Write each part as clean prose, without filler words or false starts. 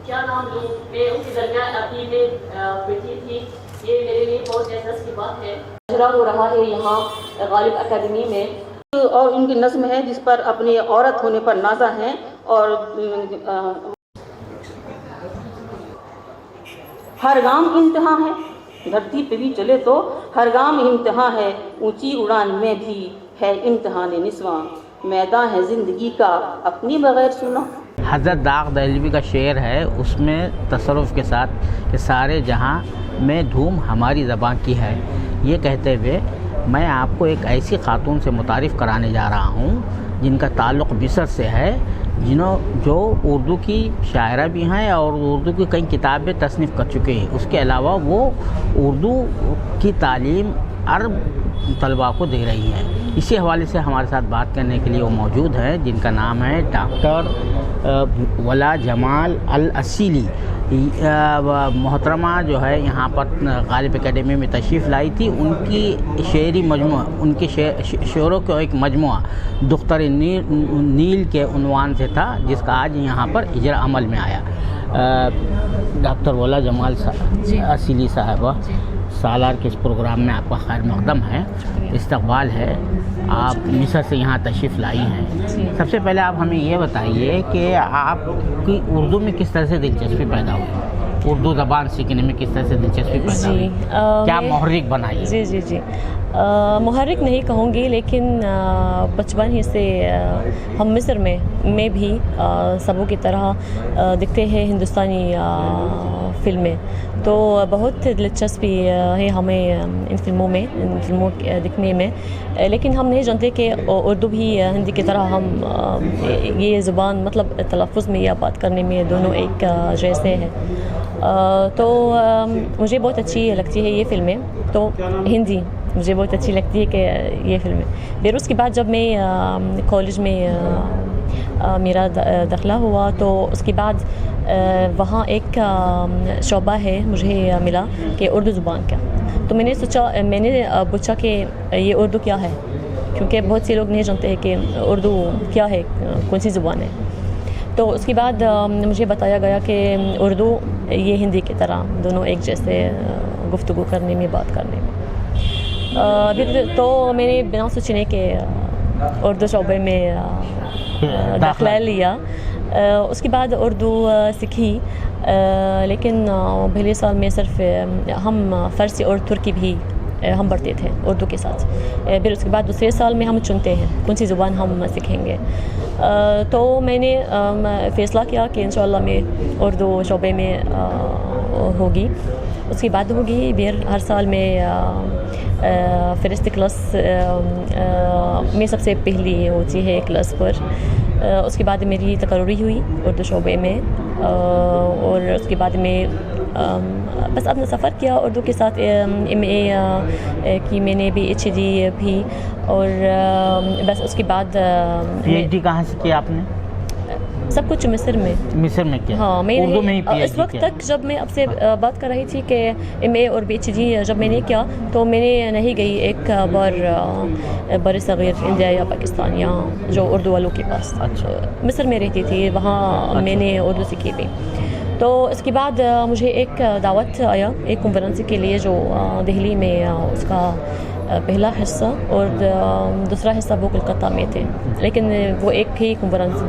کیا نام لوں، میں ان کے درمیان اپنی میں بیٹھی تھی، یہ میرے لیے بہت احساس کی بات ہے۔ اجرا ہو رہا ہے یہاں غالب اکیڈمی میں، اور ان کی نظم ہے جس پر اپنی عورت ہونے پر نازا ہیں، اور ہر گام امتحان ہے، دھرتی پہ بھی چلے تو ہر گام امتحان ہے، اونچی اڑان میں بھی ہے امتحان نسواں، میدان ہے زندگی کا اپنی بغیر سنا۔ حضرت داغ دہلوی کا شعر ہے، اس میں تصرف کے ساتھ کہ سارے جہاں میں دھوم ہماری زباں کی ہے، یہ کہتے ہوئے میں آپ کو ایک ایسی خاتون سے متعارف کرانے جا رہا ہوں جن کا تعلق مصر سے ہے، جو اردو کی شاعرہ بھی ہیں اور اردو کی کئی کتابیں تصنیف کر چکے ہیں۔ اس کے علاوہ وہ اردو کی تعلیم عرب طلباء کو دے رہی ہیں۔ اسی حوالے سے ہمارے ساتھ بات کرنے کے لیے وہ موجود ہیں، جن کا نام ہے ڈاکٹر ولا جمال الاصیلی۔ محترمہ جو ہے یہاں پر غالب اکیڈمی میں تشریف لائی تھی، ان کی شعری مجموعہ، ان کے شعروں کا ایک مجموعہ دختر نیل کے عنوان سے تھا، جس کا آج یہاں پر اجرا عمل میں آیا۔ ڈاکٹر ولا جمال اصیلی صاحبہ، سالار کے اس پروگرام میں آپ کا خیر مقدم ہے، استقبال ہے۔ آپ مصر سے یہاں تشریف لائی ہیں۔ سب سے پہلے آپ ہمیں یہ بتائیے کہ آپ کی اردو میں کس طرح سے دلچسپی پیدا ہوئی، اردو زبان سیکھنے میں کس طرح سے دلچسپی پیدا ہوئی، کیا محرک بنائی؟ جی محرک نہیں کہوں گی، لیکن بچپن ہی سے ہم مصر میں بھی سبوں کی طرح دیکھتے ہیں ہندوستانی فلمیں، تو بہت دلچسپی ہے ہمیں ان فلموں دیکھنے میں، لیکن ہم نہیں جانتے کہ اردو بھی ہندی کی طرح ہم یہ زبان مطلب تلفظ میں یا بات کرنے میں دونوں ایک جیسے ہیں۔ تو مجھے بہت اچھی لگتی ہے یہ فلمیں، تو ہندی مجھے بہت اچھی لگتی ہے کہ یہ فلمیں۔ پھر اس کے بعد جب میں کالج میں میرا داخلہ ہوا، تو اس کے بعد وہاں ایک شعبہ ہے مجھے ملا کہ اردو زبان کا، تو میں نے پوچھا کہ یہ اردو کیا ہے، کیونکہ بہت سے لوگ نہیں جانتے ہیں کہ اردو کیا ہے، کون سی زبان ہے۔ تو اس کے بعد مجھے بتایا گیا کہ اردو یہ ہندی کی طرح دونوں ایک جیسے گفتگو کرنے میں، بات کرنے میں۔ تو میں نے بنا سوچنے کے اردو شعبے میں داخلہ لیا۔ اس کے بعد اردو سیکھی، لیکن پہلے سال میں صرف ہم فارسی اور ترکی بھی ہم پڑھتے تھے اردو کے ساتھ، پھر اس کے بعد دوسرے سال میں ہم چنتے ہیں کون سی زبان ہم سیکھیں گے۔ تو میں نے فیصلہ کیا کہ انشاءاللہ میں اردو شعبے میں ہوگی، اس کے بعد ہوگی پھر ہر سال میں فرسٹ کلاس میں سب سے پہلی ہوتی ہے کلاس پر۔ اس کے بعد میری تقرری ہوئی اردو شعبے میں، اور اس کے بعد میں بس اپنا سفر کیا اردو کے ساتھ۔ MA کی میں نے بھی HD بھی، اور بس اس کے بعد PhD کہاں سے کیا آپ نے؟ سب کچھ مصر میں کیا؟ ہاں، میں اردو میں ہی PhD اس وقت تک جب میں اب سے بات کر رہی تھی کہ MA اور PhD جب میں نے کیا، تو میں نے نہیں گئی ایک بار بر صغیر انڈیا یا پاکستان، یہاں جو اردو والوں کے پاس مصر میں رہتی تھی، وہاں میں نے اردو سیکھی بھی۔ تو اس کے بعد مجھے ایک دعوت آیا ایک کانفرنس کے لیے، جو دہلی میں اس کا پہلا حصہ اور دوسرا حصہ وہ کلکتہ میں تھے، لیکن وہ ایک ہی کانفرنس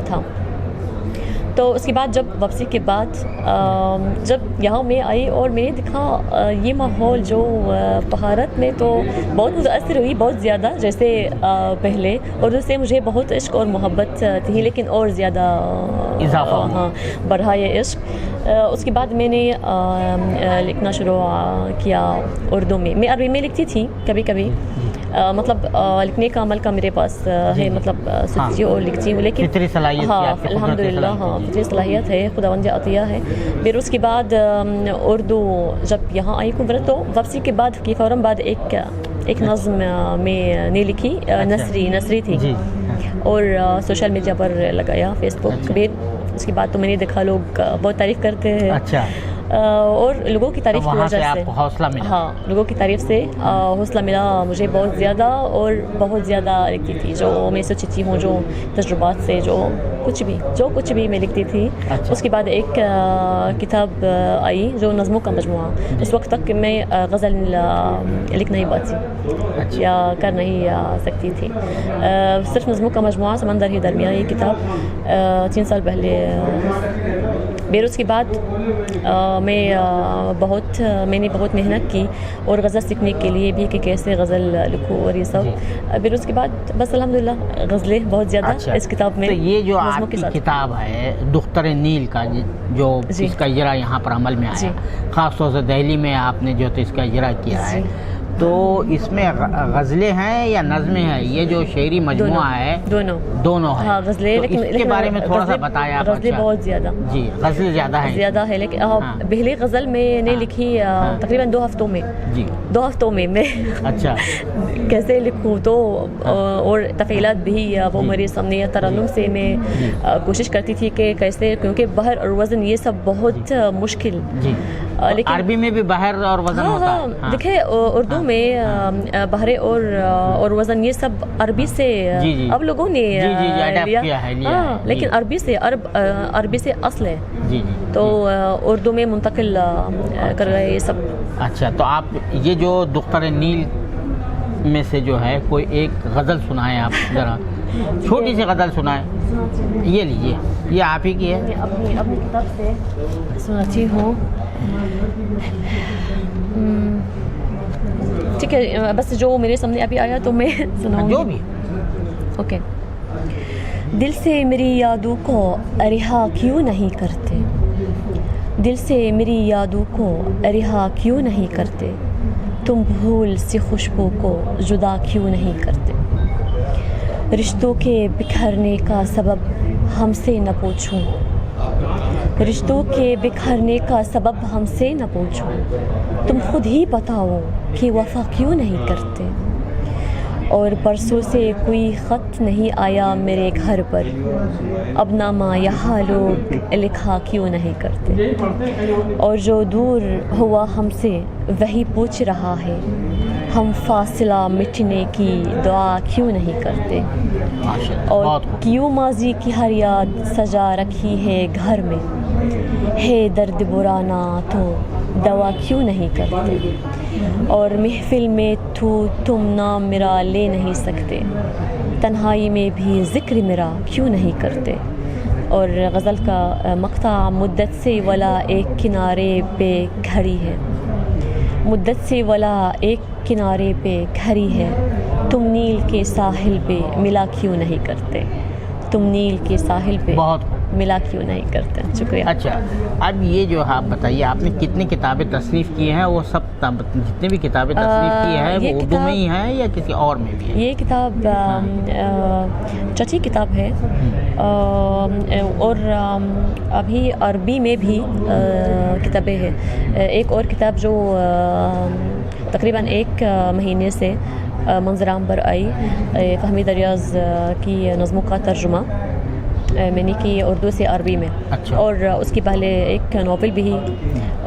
تھا۔ تو اس کے بعد جب واپسی کے بعد جب یہاں میں آئی اور میں نے دیکھا یہ ماحول جو بھارت میں، تو بہت متاثر ہوئی بہت زیادہ، جیسے پہلے اردو سے مجھے بہت عشق اور محبت تھی، لیکن اور زیادہ اضافہ بڑھا یہ عشق۔ اس کے بعد میں نے لکھنا شروع کیا اردو میں عربی میں لکھتی تھی کبھی کبھی، مطلب لکھنے کا عمل کا میرے پاس ہے، مطلب سوچتی اور لکھتی ہوں، لیکن فطری صلاحیت، ہاں الحمدللہ، ہاں فطری صلاحیت ہے، خداوند عطیہ ہے۔ پھر اس کے بعد اردو جب یہاں آئی کانفرنس، تو واپسی کے بعد کی فوراً بعد ایک نظم میں نے لکھی، نثری تھی، اور سوشل میڈیا پر لگایا، فیس بک۔ پھر اس کے بعد تو میں نے دیکھا لوگ بہت تعریف کرتے ہیں، اور لوگوں کی تعریف کی وجہ سے حوصلہ ملا، ہاں لوگوں کی تعریف سے حوصلہ ملا مجھے بہت زیادہ، اور بہت زیادہ لکھتی تھی جو میں سوچتی ہوں، جو تجربات سے جو جو کچھ بھی میں لکھتی تھی. اس کے بعد ایک کتاب آئی جو نظموں کا مجموعہ. اس وقت تک میں غزل لکھ نہیں پاتی یا کر نہیں سکتی تھی. صرف نظموں کا مجموعہ سمندر ہی درمیان یہ کتاب 3 سال پہلے. پھر اس کے بعد میں نے بہت محنت کی اور غزل سیکھنے کے لیے بھی کہ کیسے غزل لکھوں اور یہ سب. پھر اس کے بعد بس الحمدللہ غزلیں بہت زیادہ اس کتاب میں. تو یہ جو آپ کی کتاب ہے دختر نیل کا جو اس کا اجرا یہاں پر عمل میں آیا, خاص طور سے دہلی میں آپ نے جو اس کا اجرا کیا ہے, تو اس میں غزلیں ہیں یا نظمیں ہیں؟ یہ جو شعری مجموعہ ہے دونوں ہیں. ہاں غزلیں, لیکن اس کے بارے میں تھوڑا سا بتائیں آپ. غزلیں بہت زیادہ. جی غزلیں زیادہ ہے لیکن پہلی غزل میں نے لکھی تقریباً 2 ہفتوں میں. جی 2 ہفتوں میں اچھا کیسے لکھوں تو اور تفعیلات بھی وہ میرے سامنے ترنم سے میں کوشش کرتی تھی کہ کیسے, کیونکہ بحر اور وزن یہ سب بہت مشکل. جی لیکن عربی میں بھی بحر اور وزن ہوتا ہے. دیکھیں اردو میں بحر اور وزن یہ سب عربی سے اب لوگوں نے لیا, لیکن عربی سے اصل ہے. تو اردو میں منتقل کر رہے یہ سب. اچھا, تو آپ یہ جو دختر نیل میں سے جو ہے کوئی ایک غزل سنائیں آپ ذرا, چھوٹی سی غزل سنائیں. یہ لیجیے, یہ آپ ہی کی ہے. اپنی کتاب سے سناتی ہوں. ٹھیک ہے, بس جو میرے سامنے ابھی آیا تو میں سناؤں جو بھی. اوکے. دل سے میری یادوں کو رہا کیوں نہیں کرتے, دل سے میری یادوں کو رہا کیوں نہیں کرتے, تم بھول سی خوشبو کو جدا کیوں نہیں کرتے. رشتوں کے بکھرنے کا سبب ہم سے نہ پوچھو, رشتوں کے بکھرنے کا سبب ہم سے نہ پوچھو, تم خود ہی بتاؤ کہ وفا کیوں نہیں کرتے. اور برسوں سے کوئی خط نہیں آیا میرے گھر پر, اب نامہ یہاں لوگ لکھا کیوں نہیں کرتے. اور جو دور ہوا ہم سے وہی پوچھ رہا ہے, ہم فاصلہ مٹنے کی دعا کیوں نہیں کرتے. اور کیوں ماضی کی ہر یاد سجا رکھی ہے گھر میں, ہے درد برانا تو دوا کیوں نہیں کرتے. اور محفل میں تم نام میرا لے نہیں سکتے, تنہائی میں بھی ذکر میرا کیوں نہیں کرتے. اور غزل کا مقطع مدت سے ولا ایک کنارے پہ کھڑی ہے, مدت سے ولا ایک کنارے پہ کھڑی ہے, تم نیل کے ساحل پہ ملا کیوں نہیں کرتے, تم نیل کے ساحل پہ ملا کیوں نہیں کرتے. شکریہ. اچھا, اب یہ جو آپ بتائیے آپ نے کتنی کتابیں تصنیف کی ہیں, وہ سب جتنے بھی کتابیں تصنیف کی ہیں وہ اردو میں ہی ہیں یا کسی اور میں بھی ہیں؟ یہ کتاب چچی کتاب ہے, اور ابھی عربی میں بھی کتابیں ہیں. ایک اور کتاب جو تقریباً 1 مہینے سے منظرعام پر آئی, فہمید ریاض کی نظموں کا ترجمہ میں نے کی اردو سے عربی میں. اچھا. اور اس کی پہلے ایک ناول بھی,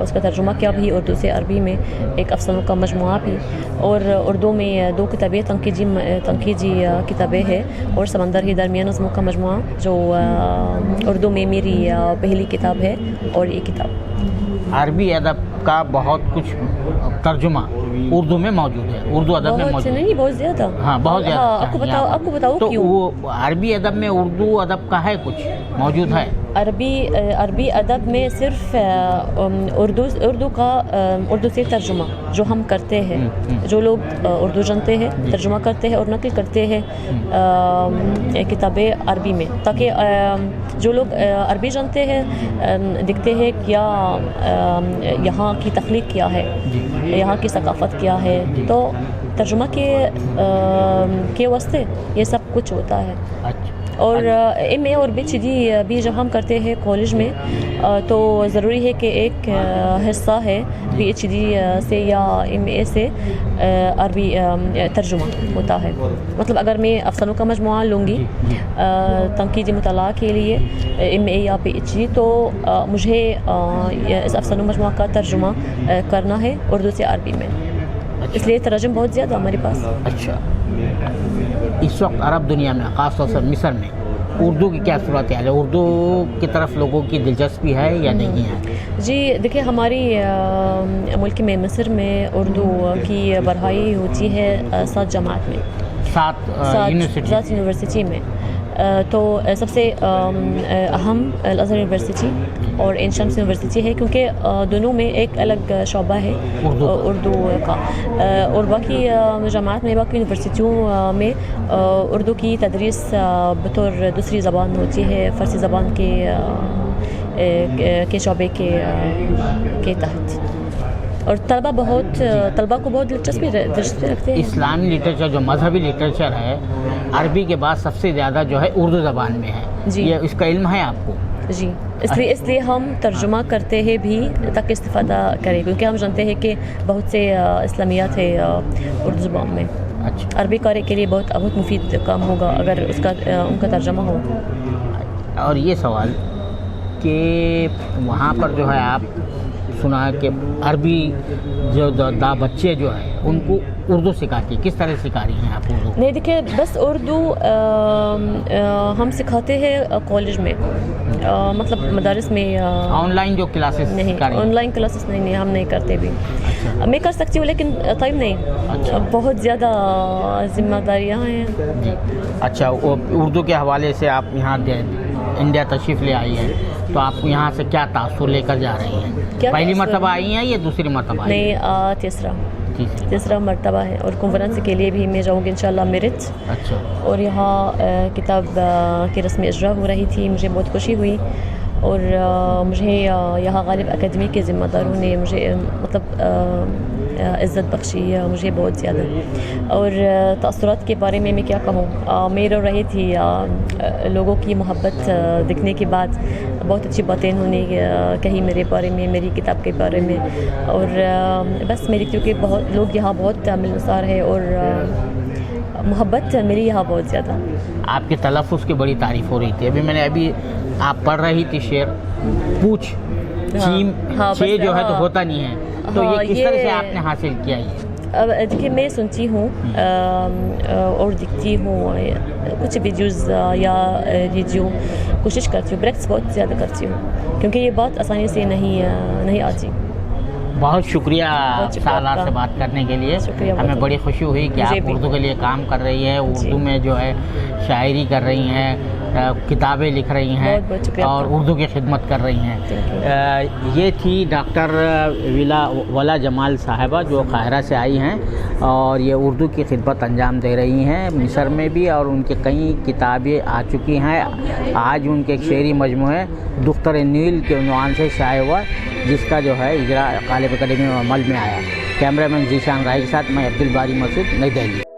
اس کا ترجمہ کیا بھی اردو سے عربی میں, ایک افسانوں کا مجموعہ بھی, اور اردو میں 2 کتابیں تنقیدی کتابیں ہیں, اور سمندر ہی درمیان نظموں کا مجموعہ جو اردو میں میری پہلی کتاب ہے. اور یہ کتاب عربی ادب کا بہت کچھ ترجمہ اردو میں موجود ہے, اردو ادب میں موجود نہیں, بہت زیادہ. ہاں بہت زیادہ. آپ کو بتاؤ تو کیوں. وہ عربی ادب میں اردو ادب کا ہے کچھ موجود ہے. عربی ادب میں صرف اردو کا اردو سے ترجمہ جو ہم کرتے ہیں, جو لوگ اردو جانتے ہیں ترجمہ کرتے ہیں اور نقل کرتے ہیں کتابیں عربی میں, تاکہ جو لوگ عربی جانتے ہیں دیکھتے ہیں کیا یہاں کی تخلیق کیا ہے, یہاں کی ثقافت کیا ہے, تو ترجمہ کے واسطے یہ سب کچھ ہوتا ہے. اور ایم اے اور پی ایچ ڈی بھی جب ہم کرتے ہیں کالج میں تو ضروری ہے کہ ایک حصہ ہے پی ایچ ڈی سے یا ایم اے سے عربی ترجمہ ہوتا ہے. مطلب اگر میں افسانوں کا مجموعہ لوں گی تنقیدی مطالعہ کے لیے ایم اے یا پی ایچ ڈی, تو مجھے اس افسانوں مجموعہ کا ترجمہ کرنا ہے اردو سے عربی میں, اس لیے ترجم بہت زیادہ ہمارے پاس. اچھا, اس وقت عرب دنیا میں خاص طور سے مصر میں اردو کی کیا صورت حال ہے؟ اردو کی طرف لوگوں کی دلچسپی ہے یا نہیں ہے؟ جی دیکھیے، ہماری ملک میں مصر میں اردو کی پڑھائی ہوتی ہے 7 جامعات میں، 7 یونیورسٹی میں. تو سب سے اہم الازہر یونیورسٹی اور عین شمس یونیورسٹی ہے، کیونکہ دونوں میں ایک الگ شعبہ ہے اردو کا. اور باقی جامعات میں، باقی یونیورسٹیوں میں اردو کی تدریس بطور دوسری زبان ہوتی ہے، فارسی زبان کے شعبے کے تحت. اور طلبہ کو بہت دلچسپی رکھتے ہیں. اسلامی لٹریچر جو مذہبی لٹریچر ہے عربی کے بعد سب سے زیادہ جو ہے اردو زبان میں ہے. جی، یہ اس کا علم ہے آپ کو؟ جی، اس لیے ہم ترجمہ کرتے ہیں بھی تاکہ استفادہ کریں، کیونکہ ہم جانتے ہیں کہ بہت سے اسلامیات ہے اردو زبان میں. اچھا، عربی قاری کے لیے بہت مفید کام ہوگا اگر ان کا ترجمہ ہو. اور یہ سوال کہ وہاں پر جو ہے آپ سنا ہے کہ عربی جو بچے جو ہیں ان کو اردو سکھاتی، کس طرح سکھا رہی ہیں آپ اردو؟ نہیں دیکھیں، بس اردو ہم سکھاتے ہیں کالج میں، مطلب مدارس میں. آن لائن جو کلاسز نہیں، آن لائن کلاسز نہیں، ہم نہیں کرتے بھی. میں کر سکتی ہوں لیکن ٹائم نہیں، بہت زیادہ ذمہ داریاں ہیں. جی، اچھا. اردو کے حوالے سے آپ یہاں انڈیا تشریف لے آئی ہیں، تو آپ یہاں سے کیا تاثر لے کر جا رہی ہیں؟ پہلی مرتبہ آئی ہیں یا دوسری مرتبہ آئی ہیں؟ نہیں، تیسرا مرتبہ ہے. اور کانفرنس کے لیے بھی میں جاؤں گی انشاءاللہ میرٹھ. اچھا. اور یہاں کتاب کی رسم اجرا ہو رہی تھی، مجھے بہت خوشی ہوئی. اور مجھے یہاں غالب اکیڈمی کے ذمہ داروں نے مجھے مطلب عزت بخشی مجھے بہت زیادہ. اور تاثرات کے بارے میں کیا کہوں، میں رو رہی تھی. لوگوں کی محبت دیکھنے کے بعد بہت اچھی باتیں انہوں نے کہی میرے بارے میں، میری کتاب کے بارے میں. اور بس میری، کیونکہ بہت لوگ یہاں بہت ملنسار ہے اور محبت میری یہاں بہت زیادہ. آپ کے تلفظ کی بڑی تعریف ہو رہی تھی. ابھی آپ پڑھ رہی تھی شعر، پوچھ چیم چھ جو ہے تو ہوتا نہیں ہے، تو یہ کس طرح سے آپ نے حاصل کیا؟ یہ دیکھیے، میں سنتی ہوں اور دیکھتی ہوں کچھ ویڈیوز یا ریڈیو، کوشش کرتی ہوں، پریکٹس بہت زیادہ کرتی ہوں، کیونکہ یہ بات آسانی سے نہیں آتی. بہت شکریہ سالار سے بات کرنے کے لیے. ہمیں بڑی خوشی ہوئی کہ آپ اردو کے لیے کام کر رہی ہیں، اردو میں جو ہے شاعری کر رہی ہیں، کتابیں لکھ رہی ہیں اور اردو کی خدمت کر رہی ہیں. یہ تھی ڈاکٹر ولا جمال صاحبہ جو قاہرہ سے آئی ہیں اور یہ اردو کی خدمت انجام دے رہی ہیں مصر میں بھی، اور ان کی کئی کتابیں آ چکی ہیں. آج ان کے ایک شعری مجموعے دختر نیل کے عنوان سے شائع ہوا، جس کا جو ہے اجرا غالب اکیڈمی میں عمل میں آیا. کیمرہ مین ذیشان رائے کے ساتھ میں عبدالباری مسعود، نئی دہلی.